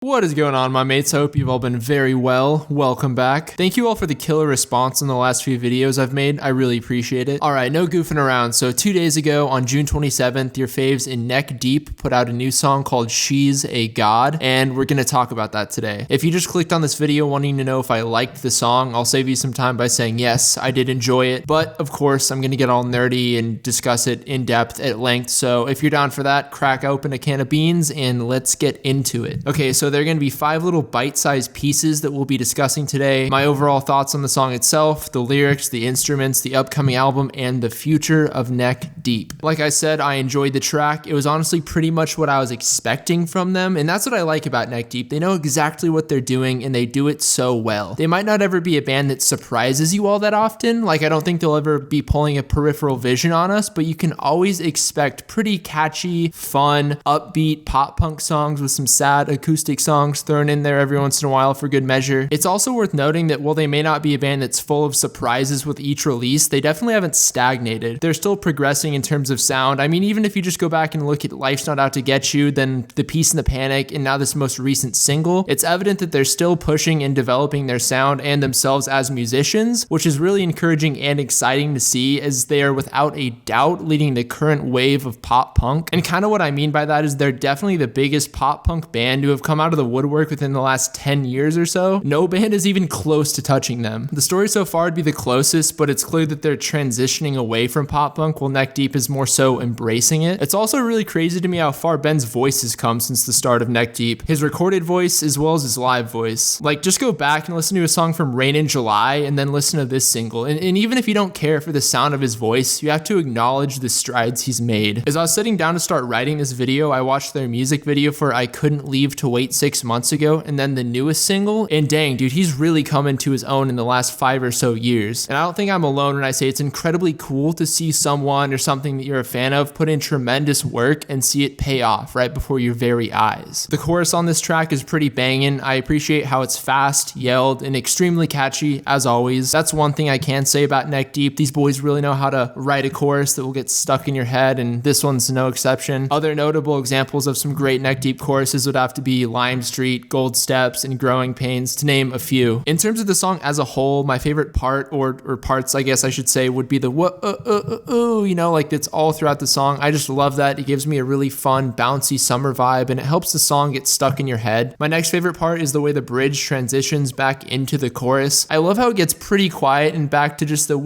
What is going on, my mates? I hope you've all been very well. Welcome back. Thank you all for the killer response on the last few videos I've made. I really appreciate it. Alright, no goofing around. So 2 days ago, on June 27th, your faves in Neck Deep put out a new song called She's a God, and we're gonna talk about that today. If you just clicked on this video wanting to know if I liked the song, I'll save you some time by saying yes, I did enjoy it, but of course, I'm gonna get all nerdy and discuss it in depth at length, so if you're down for that, crack open a can of beans and let's get into it. Okay, so there are going to be 5 little bite-sized pieces that we'll be discussing today. My overall thoughts on the song itself, the lyrics, the instruments, the upcoming album, and the future of Neck Deep. Like I said, I enjoyed the track. It was honestly pretty much what I was expecting from them, and that's what I like about Neck Deep. They know exactly what they're doing, and they do it so well. They might not ever be a band that surprises you all that often. Like, I don't think they'll ever be pulling a Peripheral Vision on us, but you can always expect pretty catchy, fun, upbeat pop punk songs with some sad acoustic songs thrown in there every once in a while for good measure. It's also worth noting that while they may not be a band that's full of surprises with each release, they definitely haven't stagnated. They're still progressing in terms of sound. I mean, even if you just go back and look at Life's Not Out to Get You, then The Peace and the Panic, and now this most recent single, it's evident that they're still pushing and developing their sound and themselves as musicians, which is really encouraging and exciting to see, as they are without a doubt leading the current wave of pop punk. And kind of what I mean by that is they're definitely the biggest pop punk band to have come out of the woodwork within the last 10 years or so. No band is even close to touching them. The story so far would be the closest, but it's clear that they're transitioning away from pop punk while Neck Deep is more so embracing it. It's also really crazy to me how far Ben's voice has come since the start of Neck Deep. His recorded voice as well as his live voice. Like, just go back and listen to a song from Rain in July and then listen to this single. And even if you don't care for the sound of his voice, you have to acknowledge the strides he's made. As I was sitting down to start writing this video, I watched their music video for I Couldn't Leave to Wait 6 months ago, and then the newest single, and dang, dude, he's really come into his own in the last 5 or so years. And I don't think I'm alone when I say it's incredibly cool to see someone or something that you're a fan of put in tremendous work and see it pay off right before your very eyes. The chorus on this track is pretty banging. I appreciate how it's fast, yelled, and extremely catchy, as always. That's one thing I can say about Neck Deep. These boys really know how to write a chorus that will get stuck in your head, and this one's no exception. Other notable examples of some great Neck Deep choruses would have to be Lime Street, Gold Steps, and Growing Pains, to name a few. In terms of the song as a whole, my favorite part, or parts I guess I should say, would be the you know, like it's all throughout the song. I just love that. It gives me a really fun, bouncy summer vibe, and it helps the song get stuck in your head. My next favorite part is the way the bridge transitions back into the chorus. I love how it gets pretty quiet and back to just the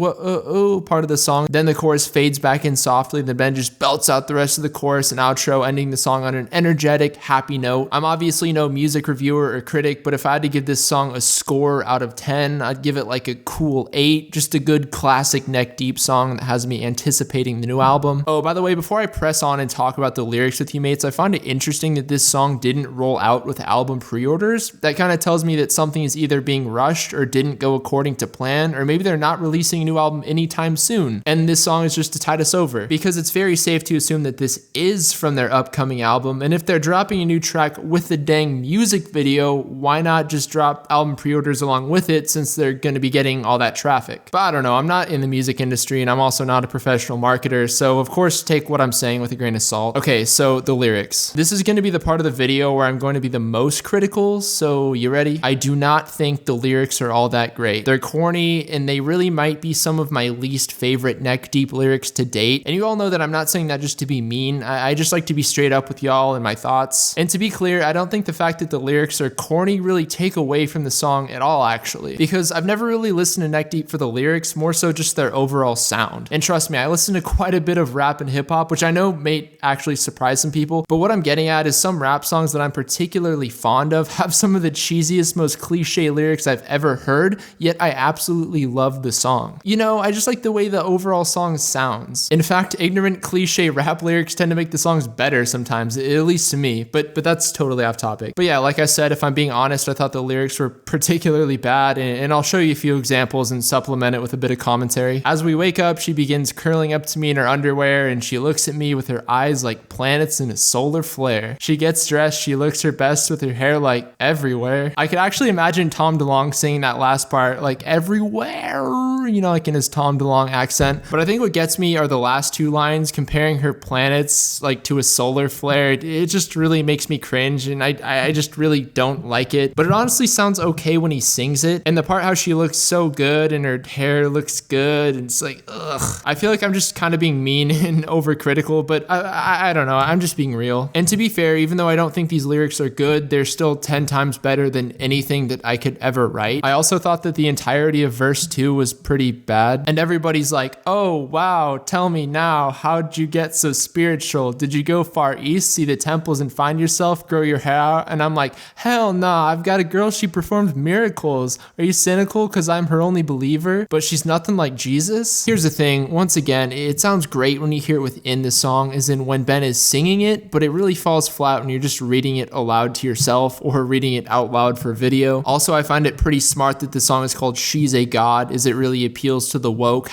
part of the song. Then the chorus fades back in softly, then Ben just belts out the rest of the chorus and outro, ending the song on an energetic, happy note. I'm obviously no music reviewer or critic, but if I had to give this song a score out of 10, I'd give it like a cool 8. Just a good classic Neck Deep song that has me anticipating the new album. Oh, by the way, before I press on and talk about the lyrics with you mates, I find it interesting that this song didn't roll out with album pre-orders. That kind of tells me that something is either being rushed or didn't go according to plan, or maybe they're not releasing a new album anytime soon, and this song is just to tide us over, because it's very safe to assume that this is from their upcoming album, and if they're dropping a new track with the dang music video, why not just drop album pre-orders along with it, since they're going to be getting all that traffic? But I don't know, I'm not in the music industry, and I'm also not a professional marketer, so of course take what I'm saying with a grain of salt. Okay, so the lyrics. This is going to be the part of the video where I'm going to be the most critical, so you ready? I do not think the lyrics are all that great. They're corny, and they really might be some of my least favorite Neck Deep lyrics to date, and you all know that I'm not saying that just to be mean. I just like to be straight up with y'all and my thoughts. And to be clear, I don't think the fact that the lyrics are corny really take away from the song at all, actually, because I've never really listened to Neck Deep for the lyrics, more so just their overall sound. And trust me, I listen to quite a bit of rap and hip hop, which I know may actually surprise some people, but what I'm getting at is some rap songs that I'm particularly fond of have some of the cheesiest, most cliche lyrics I've ever heard, yet I absolutely love the song. You know, I just like the way the overall song sounds. In fact, ignorant cliche rap lyrics tend to make the songs better sometimes, at least to me, but that's totally off topic. But yeah, like I said, if I'm being honest, I thought the lyrics were particularly bad, and I'll show you a few examples and supplement it with a bit of commentary. As we wake up, she begins curling up to me in her underwear, and she looks at me with her eyes like planets in a solar flare. She gets dressed, she looks her best with her hair like everywhere. I could actually imagine Tom DeLonge singing that last part, like everywhere, you know, like in his Tom DeLonge accent. But I think what gets me are the last 2 lines comparing her planets like to a solar flare. It just really makes me cringe, and I I just really don't like it. But it honestly sounds okay when he sings it. And the part how she looks so good and her hair looks good, and it's like, ugh. I feel like I'm just kind of being mean and overcritical, but I don't know. I'm just being real. And to be fair, even though I don't think these lyrics are good, they're still 10 times better than anything that I could ever write. I also thought that the entirety of verse 2 was pretty bad. And everybody's like, oh, wow, tell me now, how'd you get so spiritual? Did you go far east, see the temples and find yourself, grow your hair out? And I'm like, hell nah, I've got a girl, she performs miracles. Are you cynical because I'm her only believer? But she's nothing like Jesus? Here's the thing, once again, it sounds great when you hear it within the song, as in when Ben is singing it, but it really falls flat when you're just reading it aloud to yourself or reading it out loud for video. Also, I find it pretty smart that the song is called She's a God, as it really appeals to the woke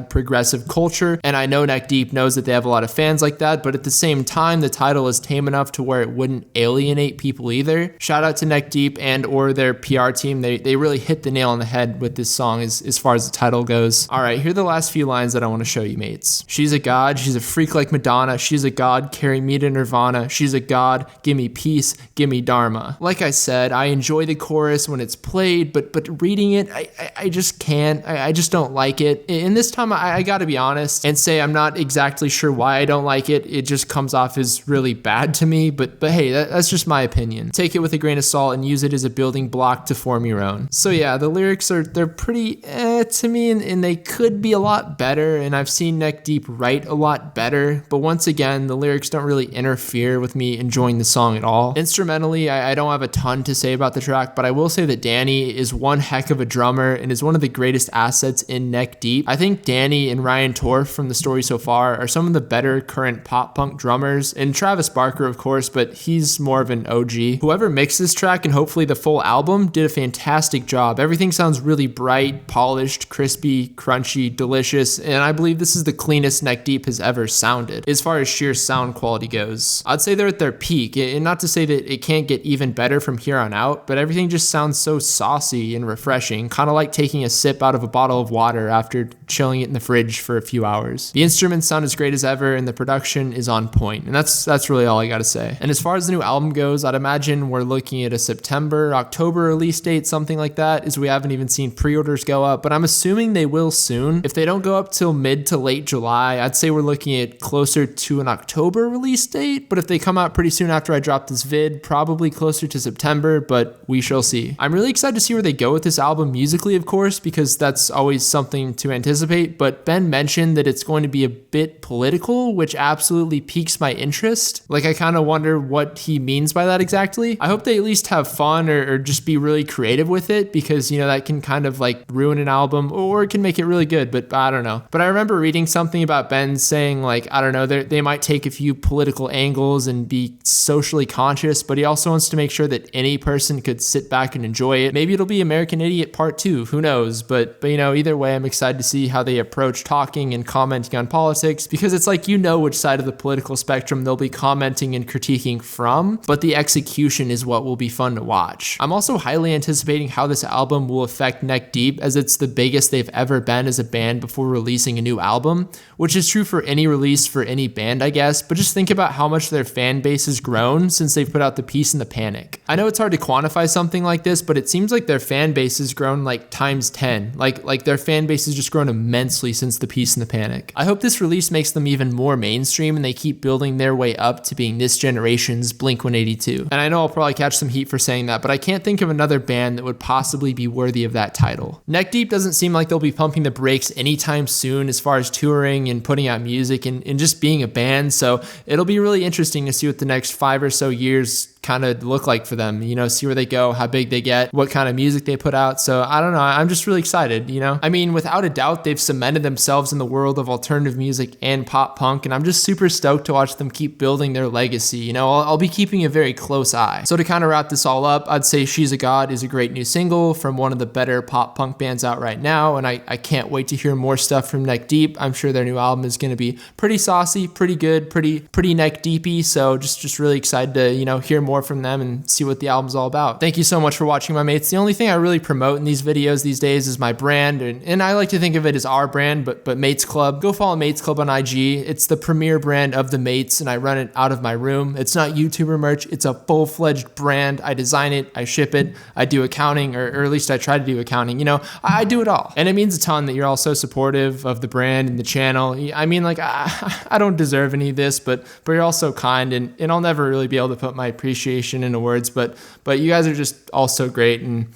#progressive culture. And I know Neck Deep knows that they have a lot of fans like that, but at the same time, the title is tame enough to where it wouldn't alienate people either. Shout out to Neck Deep and or their PR team. They really hit the nail on the head with this song as far as the title goes. All right, here are the last few lines that I want to show you, mates. She's a God, she's a freak like Madonna. She's a God, carry me to nirvana. She's a God, give me peace, give me dharma. Like I said, I enjoy the chorus when it's played, but reading it, I just can't. I just don't like it. And this time, I gotta be honest and say I'm not exactly sure why I don't like it. It just comes off as really bad to me, but hey, that's just my opinion. Take it with a grain of salt and use it as a building block to form your own. So yeah, the lyrics they're pretty to me, and they could be a lot better, and I've seen Neck Deep write a lot better, but once again, the lyrics don't really interfere with me enjoying the song at all. Instrumentally, I don't have a ton to say about the track, but I will say that Danny is one heck of a drummer and is one of the greatest assets in Neck Deep. I think Danny and Ryan Torf from The Story So Far are some of the better current pop punk drummers, and Travis Barker, of course, but he's more of an OG. Whoever mixed this track and hopefully the full album did a fantastic job. Everything sounds really bright, polished, crispy, crunchy, delicious, and I believe this is the cleanest Neck Deep has ever sounded as far as sheer sound quality goes. I'd say they're at their peak, and not to say that it can't get even better from here on out, but everything just sounds so saucy and refreshing, kind of like taking a sip out of a bottle of water after chilling it in the fridge for a few hours. The instruments sound as great as ever, and the production is on point, and that's really all I gotta say. And as far as the new album goes, I'd imagine we're looking at a September, October release date, something like that, as we haven't even seen pre-orders go up, but I'm assuming they will soon. If they don't go up till mid to late July, I'd say we're looking at closer to an October release date, but if they come out pretty soon after I drop this vid, probably closer to September, but we shall see. I'm really excited to see where they go with this album musically, of course, because that's always something to anticipate, but Ben mentioned that it's going to be a bit political, which absolutely piques my interest. Like, I kind of wonder what he means by that exactly. I hope they at least have fun or just be really creative with it, because, you know, that can kind of like ruin an album, or it can make it really good, but I don't know. But I remember reading something about Ben saying, like, I don't know, they might take a few political angles and be socially conscious, but he also wants to make sure that any person could sit back and enjoy it. Maybe it'll be American Idiot Part 2, who knows? But you know, either way, I'm excited to see how they approach talking and commenting on politics, because it's like, you know which side of the political spectrum they'll be commenting and critiquing from, but the execution is what will be fun to watch. I'm also highly anticipating how this album will affect Neck Deep, as it's the biggest they've ever been as a band before releasing a new album, which is true for any release for any band, I guess, but just think about how much their fan base has grown since they've put out The Peace and the Panic. I know it's hard to quantify something like this, but it seems like their fan base has grown like times 10. Like their fan base has just grown immensely since The Peace and the Panic. I hope this release makes them even more mainstream and they keep building their way up to being this generation's Blink-182. And I know I'll probably catch some heat for saying that, but I can't think of another band that would possibly be worthy of that title. Neck Deep doesn't seem like they'll be pumping the brakes anytime soon as far as touring and putting out music and just being a band, so it'll be really interesting to see what the next 5 or so years kind of look like for them, you know, see where they go, how big they get, what kind of music they put out. So I don't know, I'm just really excited, you know. I mean, without a doubt, they've cemented themselves in the world of alternative music and pop punk, and I'm just super stoked to watch them keep building their legacy. You know, I'll be keeping a very close eye. So to kind of wrap this all up, I'd say She's a God is a great new single from one of the better pop punk bands out right now, and I can't wait to hear more stuff from Neck Deep. I'm sure their new album is going to be pretty saucy, pretty good, pretty neck deepy, so just really excited to, you know, hear more more from them and see what the album's all about. Thank you so much for watching, my mates. The only thing I really promote in these videos these days is my brand, and I like to think of it as our brand, but Mates Club. Go follow Mates Club on IG. It's the premier brand of the Mates, and I run it out of my room. It's not YouTuber merch. It's a full-fledged brand. I design it, I ship it, I do accounting, or at least I try to do accounting. You know, I do it all. And it means a ton that you're all so supportive of the brand and the channel. I mean, like, I don't deserve any of this, but you're all so kind, and I'll never really be able to put my appreciation into words, but you guys are just all so great, and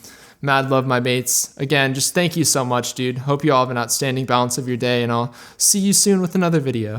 mad love, my mates. Again, just thank you so much, dude. Hope you all have an outstanding balance of your day, and I'll see you soon with another video.